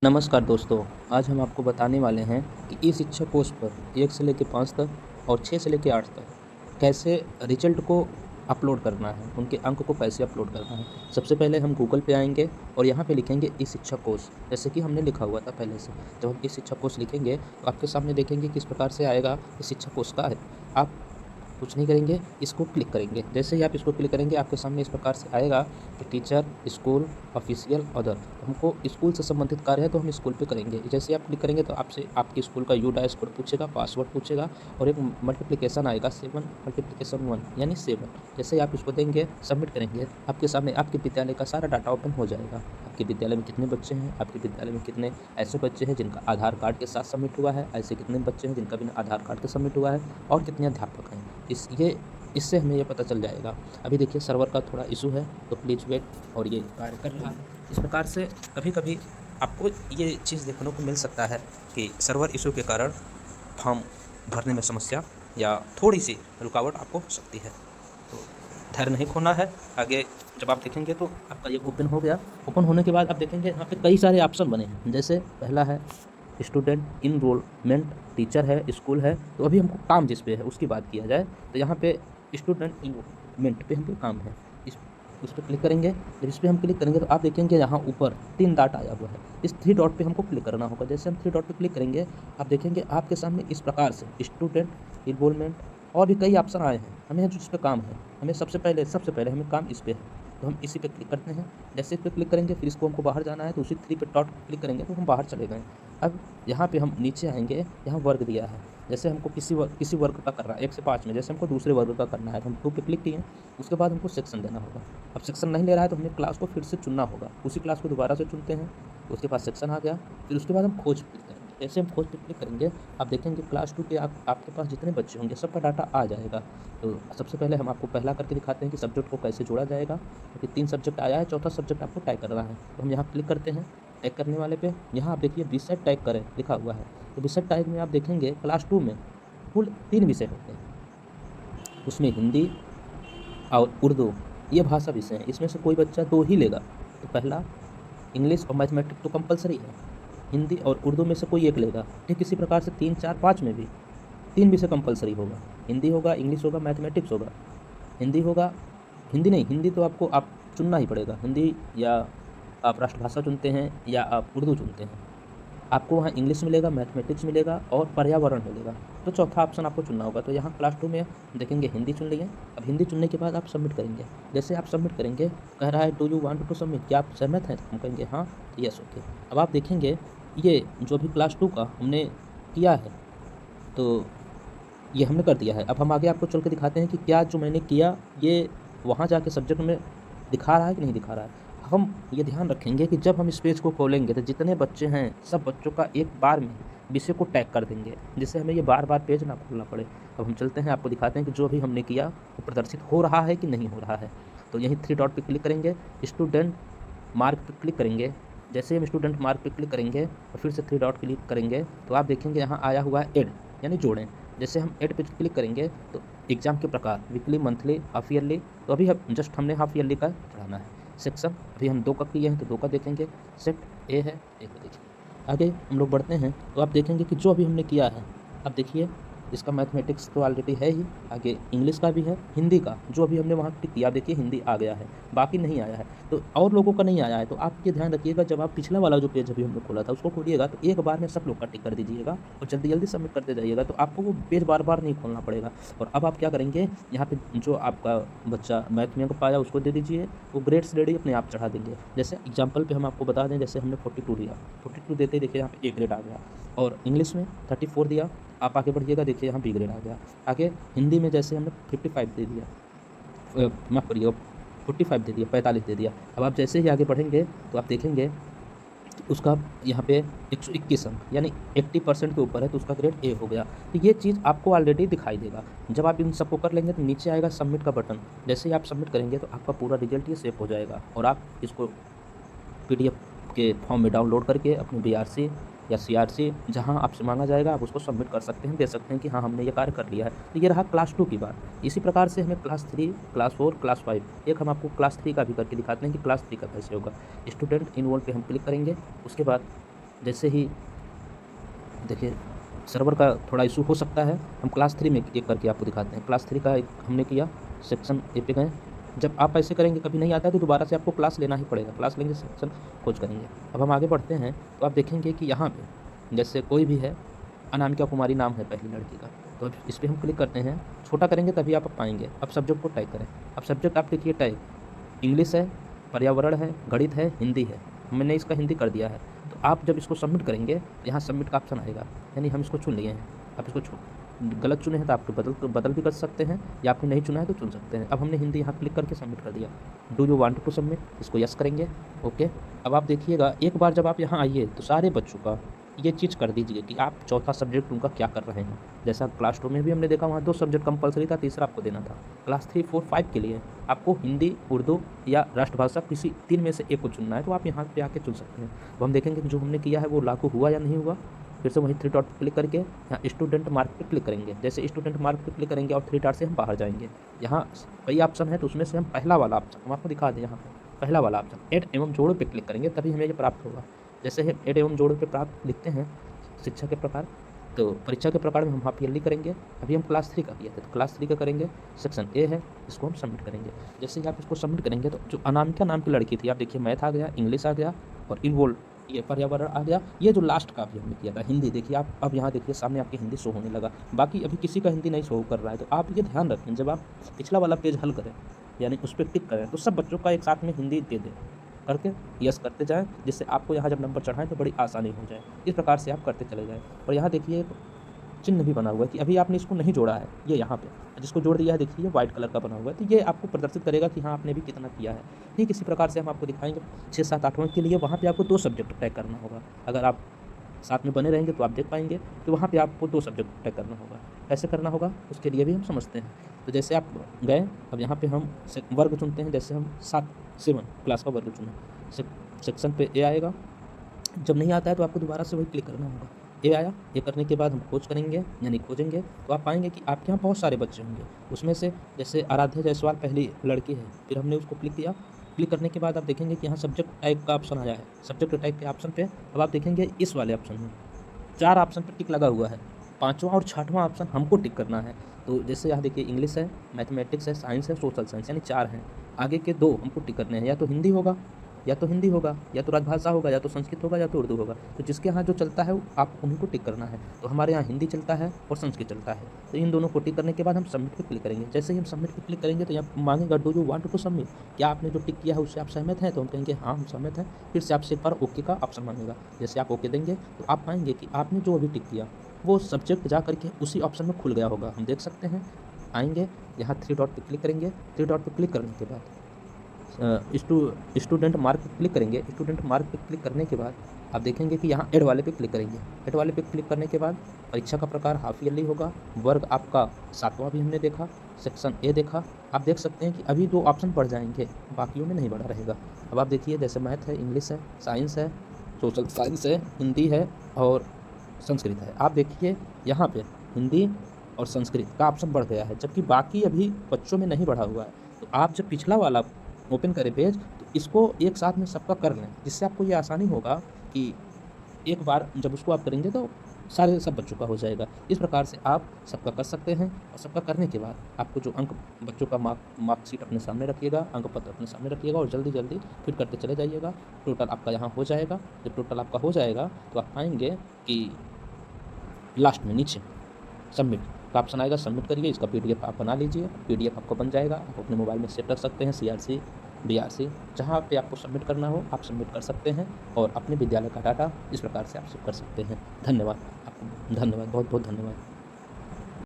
नमस्कार दोस्तों, आज हम आपको बताने वाले हैं कि ई-शिक्षा कोर्स पर 1 से लेके 5 तक और 6 से लेके 8 तक कैसे रिज़ल्ट को अपलोड करना है, उनके अंक को कैसे अपलोड करना है। सबसे पहले हम गूगल पे आएँगे और यहाँ पे लिखेंगे ई-शिक्षा कोर्स, जैसे कि हमने लिखा हुआ था पहले से। जब हम ई-शिक्षा कोर्स लिखेंगे तो आपके सामने देखेंगे किस प्रकार से आएगा ई-शिक्षा कोर्स का है। आप कुछ नहीं करेंगे, इसको क्लिक करेंगे। जैसे ही आप इसको क्लिक करेंगे आपके सामने इस प्रकार से आएगा कि टीचर, स्कूल, ऑफ़िशियल, अदर। तो हमको स्कूल से संबंधित कार्य है तो हम स्कूल पे करेंगे। जैसे ही आप क्लिक करेंगे तो आपसे आपके स्कूल का यूडाइस कोड पूछेगा, पासवर्ड पूछेगा और एक मल्टीप्लिकेशन आएगा 7 मल्टीप्लिकेशन 1 यानी 7। जैसे ही आप इसको देंगे, सबमिट करेंगे, आपके सामने आपके विद्यालय का सारा डाटा ओपन हो जाएगा। आपके विद्यालय में कितने बच्चे हैं, आपके विद्यालय में कितने ऐसे बच्चे हैं जिनका आधार कार्ड के साथ सबमिट हुआ है, ऐसे कितने बच्चे हैं जिनका बिना आधार कार्ड के सबमिट हुआ है और कितने अध्यापक हैं। इससे हमें ये पता चल जाएगा। अभी देखिए सर्वर का थोड़ा इशू है तो प्लीज़ वेट और ये कार्य कर रहा है। इस प्रकार से कभी-कभी आपको ये चीज़ देखने को मिल सकता है कि सर्वर इशू के कारण फॉर्म भरने में समस्या या थोड़ी-सी रुकावट आपको हो सकती है। तो धैर्य नहीं खोना है। आगे जब आप देखेंगे तो आपका ये ओपन हो गया। ओपन होने के बाद आप देखेंगे यहाँ पे कई सारे ऑप्शन बने हैं। जैसे पहला है स्टूडेंट इनरोलमेंट, टीचर है, स्कूल है। तो अभी हमको काम जिस पे है उसकी बात किया जाए तो यहाँ पे स्टूडेंट इनरोलमेंट पे हमको काम है। उस पे क्लिक करेंगे। जब इस पे हम क्लिक करेंगे तो आप देखेंगे यहाँ ऊपर 3 डॉट आया हुआ है। इस 3 डॉट पे हमको क्लिक करना होगा। जैसे हम 3 डॉट पे क्लिक करेंगे आप देखेंगे आपके सामने इस प्रकार से स्टूडेंट इनरोलमेंट और भी कई ऑप्शन आए हैं। हमें जो इस पे काम है, हमें सबसे पहले हमें काम इस पे है। तो हम इसी पे क्लिक करते हैं। जैसे इस पे क्लिक करेंगे फिर इसको हमको बाहर जाना है तो उसी 3 पे डॉट क्लिक करेंगे तो हम बाहर चले गए। अब यहाँ पे हम नीचे आएँगे, यहाँ वर्ग दिया है। जैसे हमको किसी वर्ग का करना है 1 से 5 में, जैसे हमको दूसरे वर्ग का करना है तो हम 2 पे क्लिक किए। उसके बाद हमको सेक्शन देना होगा। अब सेक्शन नहीं ले रहा है तो हमें क्लास को फिर से चुनना होगा। उसी क्लास को दोबारा से चुनते हैं, उसके बाद सेक्शन आ गया। फिर उसके बाद हम खोज पे क्लिक करेंगे। जैसे हम खोज पे क्लिक करेंगे आप देखेंगे क्लास 2 के आपके पास जितने बच्चे होंगे सबका डाटा आ जाएगा। तो सबसे पहले हम आपको पहला करके दिखाते हैं कि सब्जेक्ट को कैसे जोड़ा जाएगा। क्योंकि 3 सब्जेक्ट आया है, चौथा सब्जेक्ट आपको टैग करना है। तो हम यहाँ क्लिक करते हैं, टैग करने वाले पे। यहाँ आप देखिए विषय टैग करें लिखा हुआ है। तो विषय टैग में आप देखेंगे क्लास 2 में कुल 3 विषय होते हैं। उसमें हिंदी और उर्दू ये भाषा विषय हैं। इसमें से कोई बच्चा 2 ही लेगा। तो पहला इंग्लिश और मैथमेटिक्स तो कंपल्सरी है। हिंदी और उर्दू में से कोई एक लेगा। ठीक इसी प्रकार से 3, 4, 5 में भी 3 विषय कंपल्सरी होगा। हिंदी होगा, इंग्लिश होगा, मैथमेटिक्स होगा। हिंदी तो आपको आप चुनना ही पड़ेगा। हिंदी या आप राष्ट्रभाषा चुनते हैं या आप उर्दू चुनते हैं। आपको वहाँ इंग्लिश मिलेगा, मैथमेटिक्स मिलेगा और पर्यावरण मिलेगा। तो चौथा ऑप्शन आपको चुनना होगा। तो यहाँ क्लास 2 में देखेंगे हिंदी चुन लिए। अब हिंदी चुनने के बाद आप सबमिट करेंगे। जैसे आप सबमिट करेंगे कह रहा है do you want to submit, क्या आप सहमत हैं? तो हम कहेंगे हाँ, यस ओके। अब आप देखेंगे ये जो भी क्लास 2 का हमने किया है तो ये हमने कर दिया है। अब हम आगे आपको चल के दिखाते हैं कि क्या जो मैंने किया ये वहाँ जाके सब्जेक्ट में दिखा रहा है कि नहीं दिखा रहा है। हम ये ध्यान रखेंगे कि जब हम इस पेज को खोलेंगे तो जितने बच्चे हैं सब बच्चों का एक बार में विषय को टैग कर देंगे, जिससे हमें ये बार-बार पेज ना खोलना पड़े। अब हम चलते हैं, आपको दिखाते हैं कि जो भी हमने किया वो प्रदर्शित हो रहा है कि नहीं हो रहा है। तो यहीं 3 डॉट पे क्लिक करेंगे, स्टूडेंट मार्क पे क्लिक करेंगे। जैसे ही हम स्टूडेंट मार्क पे क्लिक करेंगे और फिर से 3 डॉट क्लिक करेंगे तो आप देखेंगे यहाँ आया हुआ है ऐड यानी जोड़ें। जैसे हम ऐड पे क्लिक करेंगे तो एग्ज़ाम के प्रकार वीकली, मंथली, हाफ ईयरली। तो अभी हम जस्ट हमने हाफ ईयरली का चढ़ाना है। सेक्शन अभी हम 2 का किए हैं तो 2 का देखेंगे। सेट ए है, ए को देखिए। आगे हम लोग बढ़ते हैं तो आप देखेंगे कि जो अभी हमने किया है, अब देखिए इसका मैथमेटिक्स तो ऑलरेडी है ही, आगे इंग्लिश का भी है, हिंदी का जो अभी हमने वहाँ टिक किया, आप देखिए हिंदी आ गया है, बाकी नहीं आया है। तो और लोगों का नहीं आया है तो आप ये ध्यान रखिएगा जब आप पिछला वाला जो पेज अभी हमने खोला था उसको खोलिएगा तो एक बार में सब लोग का टिक कर दीजिएगा और जल्दी-जल्दी सबमिट करते जाइएगा। तो आपको वो पेज बार-बार नहीं खोलना पड़ेगा। और अब आप क्या करेंगे, यहाँ पे जो आपका बच्चा मैथ में पाया उसको दे दीजिए, वो ग्रेड्स रेडी अपने आप चढ़ा देंगे। जैसे एग्जाम्पल पे हम आपको बता दें, जैसे हमने 42 दिया, 42 देते ही देखिए यहाँ पे ए ग्रेड आ गया। और इंग्लिश में 34 दिया, आप आगे बढ़िएगा देखिए यहाँ बी ग्रेड आ गया। आगे हिंदी में जैसे हमने 55 दे दिया, माफ़ करिए 45 दे दिया, 45 दे दिया। अब आप जैसे ही आगे बढ़ेंगे तो आप देखेंगे कि उसका यहाँ पे 121 अंक यानी 80% के ऊपर है तो उसका ग्रेड ए हो गया। तो ये चीज़ आपको ऑलरेडी दिखाई देगा। जब आप इन सबको कर लेंगे तो नीचे आएगा सबमिट का बटन। जैसे ही आप सबमिट करेंगे तो आपका पूरा रिजल्ट ये सेव हो जाएगा और आप इसको पीडीएफ के फॉर्म में डाउनलोड करके अपनी बीआरसी या सीआरसी जहाँ आपसे मांगा जाएगा आप उसको सबमिट कर सकते हैं, दे सकते हैं कि हाँ हमने ये कार्य कर लिया है। तो ये रहा क्लास 2 की बात। इसी प्रकार से हमें क्लास 3, क्लास 4, क्लास 5 एक हम आपको क्लास 3 का भी करके दिखाते हैं कि क्लास 3 का कैसे होगा। स्टूडेंट इनरोल पे हम क्लिक करेंगे, उसके बाद जैसे ही देखिए सर्वर का थोड़ा इशू हो सकता है, हम क्लास 3 में एक करके आपको दिखाते हैं। क्लास 3 का एक हमने किया, सेक्शन ए पे गए। जब आप ऐसे करेंगे कभी नहीं आता है तो दोबारा से आपको क्लास लेना ही पड़ेगा। क्लास लेंगे, सेक्शन खोज करेंगे। अब हम आगे बढ़ते हैं तो आप देखेंगे कि यहाँ पे जैसे कोई भी है, अनामिका कुमारी नाम है पहली लड़की का, तो अब इस पे हम क्लिक करते हैं, छोटा करेंगे तभी आप पाएंगे। अब सब्जेक्ट को टाइप करें। अब सब्जेक्ट आप लिखिए टाइप, इंग्लिश है, पर्यावरण है, गणित है, हिंदी है। मैंने इसका हिंदी कर दिया है। तो आप जब इसको सबमिट करेंगे तो यहाँ सबमिट का ऑप्शन आएगा, यानी हम इसको चुन लिए हैं। आप इसको गलत चुने हैं तो आपको बदल भी कर सकते हैं, या आपने नहीं चुना है तो चुन सकते हैं। अब हमने हिंदी यहाँ क्लिक करके सबमिट कर दिया। Do you want to submit, इसको यस करेंगे। ओके। अब आप देखिएगा एक बार जब आप यहाँ आइए तो सारे बच्चों का ये चीज़ कर दीजिए कि आप चौथा सब्जेक्ट उनका क्या कर रहे हैं। जैसा क्लास 2 में भी हमने देखा, वहाँ 2 सब्जेक्ट कंपलसरी था, तीसरा आपको देना था। क्लास 3, 4, 5 के लिए आपको हिंदी, उर्दू या राष्ट्रभाषा किसी 3 में से एक को चुनना है, तो आप यहाँ पे आके चुन सकते हैं। अब हम देखेंगे कि जो हमने किया है वो लागू हुआ या नहीं हुआ। फिर से वहीं 3 डॉट पर क्लिक करके यहाँ स्टूडेंट मार्क पे क्लिक करेंगे। जैसे स्टूडेंट मार्क पे क्लिक करेंगे और 3 डॉट से हम बाहर जाएंगे। यहाँ कई ऑप्शन है तो उसमें से हम पहला वाला ऑप्शन हम आपको दिखा दें। यहाँ पे पहला वाला ऑप्शन ऐड एवं जोड़ों पे क्लिक करेंगे, तभी हमें ये प्राप्त होगा। जैसे हम ऐड एवं जोड़ों पे प्राप्त लिखते हैं शिक्षा के प्रकार, तो परीक्षा के प्रकार में हम आप ईयरली करेंगे। अभी हम क्लास 3 का किया था तो क्लास 3 का करेंगे, सेक्शन ए है, इसको हम सबमिट करेंगे। जैसे ही आप इसको सबमिट करेंगे तो जो अनामिका नाम की लड़की थी, आप देखिए मैथ आ गया, इंग्लिश आ गया और इन्वोल्व ये पर्यावरण आ गया। ये जो लास्ट का अभी हमने किया था हिंदी, देखिए आप अब यहाँ देखिए सामने आपकी हिंदी शो होने लगा। बाकी अभी किसी का हिंदी नहीं शो कर रहा है, तो आप ये ध्यान रखें जब आप पिछला वाला पेज हल करें यानी उस पर टिक करें तो सब बच्चों का एक साथ में हिंदी दे दें करके यस करते जाएं, जिससे आपको यहाँ जब नंबर चढ़ाएं तो बड़ी आसानी हो जाए। इस प्रकार से आप करते चले जाएं। और यहाँ देखिए एक चिन्ह भी बना हुआ है कि अभी आपने इसको नहीं जोड़ा है, ये यहाँ पे जिसको जोड़ दिया है देखिए ये वाइट कलर का बना हुआ है, तो ये आपको प्रदर्शित करेगा कि हाँ आपने भी कितना किया है। ठीक इसी प्रकार से हम आपको दिखाएंगे 6, 7, 8वें के लिए वहाँ पे आपको 2 सब्जेक्ट तय करना होगा। अगर आप साथ में बने रहेंगे तो आप देख पाएंगे, तो वहाँ पे आपको 2 सब्जेक्ट तय करना होगा। कैसे करना होगा उसके लिए भी हम समझते हैं। तो जैसे आप गए, अब यहाँ पे हम वर्ग चुनते हैं। जैसे हम 7 क्लास का वर्ग चुने, सेक्शन पे ए आएगा। जब नहीं आता है तो आपको दोबारा से वही क्लिक करना होगा। ए आया, ये करने के बाद हम खोज करेंगे यानी खोजेंगे, तो आप पाएंगे कि आपके यहाँ बहुत सारे बच्चे होंगे। उसमें से जैसे आराध्या जायसवाल पहली लड़की है, फिर हमने उसको क्लिक किया। क्लिक करने के बाद आप देखेंगे कि यहाँ सब्जेक्ट टाइप का ऑप्शन आया है। सब्जेक्ट टाइप के ऑप्शन पे अब आप देखेंगे इस वाले ऑप्शन में 4 ऑप्शन पर टिक लगा हुआ है। 5वां और 6वां ऑप्शन हमको टिक करना है। तो जैसे यहाँ देखिए इंग्लिश है, मैथमेटिक्स है, साइंस है, सोशल साइंस, यानी 4 हैं। आगे के 2 हमको टिक करने हैं, या तो हिंदी होगा, या तो राजभाषा होगा, या तो संस्कृत होगा, या तो उर्दू होगा। तो जिसके यहाँ जो चलता है आप उन्हीं को टिक करना है। तो हमारे यहाँ हिंदी चलता है और संस्कृत चलता है, तो इन दोनों को टिक करने के बाद हम सबमिट पे क्लिक करेंगे। जैसे ही हम सबमिट पे क्लिक करेंगे तो यहाँ मांगेगा do you want to submit, क्या आपने जो टिक किया है उससे आप सहमत हैं? तो हम कहेंगे हाँ हम सहमत हैं। फिर से आपसे एक बार ओके का ऑप्शन मांगेगा। जैसे आप ओके देंगे तो आप पाएंगे कि आपने जो अभी टिक किया वो सब्जेक्ट जा करके उसी ऑप्शन में खुल गया होगा। हम देख सकते हैं, आएंगे यहाँ 3 डॉट पे क्लिक करेंगे। 3 डॉट पे क्लिक करने के बाद स्टूडेंट मार्क पे क्लिक करेंगे। स्टूडेंट मार्क पे क्लिक करने के बाद आप देखेंगे कि यहाँ ऐड वाले पे क्लिक करेंगे। ऐड वाले पे क्लिक करने के बाद परीक्षा का प्रकार हाफ ईयरली होगा। वर्ग आपका 7वां भी हमने देखा, सेक्शन ए देखा। आप देख सकते हैं कि अभी 2 ऑप्शन बढ़ जाएंगे, बाकियों में नहीं बढ़ा रहेगा। अब आप देखिए जैसे मैथ है, इंग्लिश है, साइंस है, सोशल साइंस है, हिंदी है और संस्कृत है। आप देखिए यहाँ पे हिंदी और संस्कृत का ऑप्शन बढ़ गया है, जबकि बाकी अभी बच्चों में नहीं बढ़ा हुआ है। तो आप जब पिछला वाला ओपन करें पेज तो इसको एक साथ में सबका कर लें, जिससे आपको ये आसानी होगा कि एक बार जब उसको आप करेंगे तो सब बच्चों का हो जाएगा। इस प्रकार से आप सबका कर सकते हैं। और सबका करने के बाद आपको जो अंक बच्चों का मार्कशीट अपने सामने रखिएगा, अंक पत्र अपने सामने रखिएगा और जल्दी जल्दी फिर करते चले जाइएगा। टोटल आपका यहाँ हो जाएगा। जब टोटल आपका हो जाएगा तो आप पाएंगे कि लास्ट में नीचे सबमिट का ऑप्शन आएगा। सबमिट करिए, इसका पीडीएफ आप बना लीजिए। पीडीएफ आपको बन जाएगा, आप अपने मोबाइल में सेव कर सकते हैं। सीआरसी, बीआरसी, जहाँ पे आपको सबमिट करना हो आप सबमिट कर सकते हैं और अपने विद्यालय का डाटा इस प्रकार से आप सेव कर सकते हैं। धन्यवाद आपको, धन्यवाद, बहुत बहुत धन्यवाद।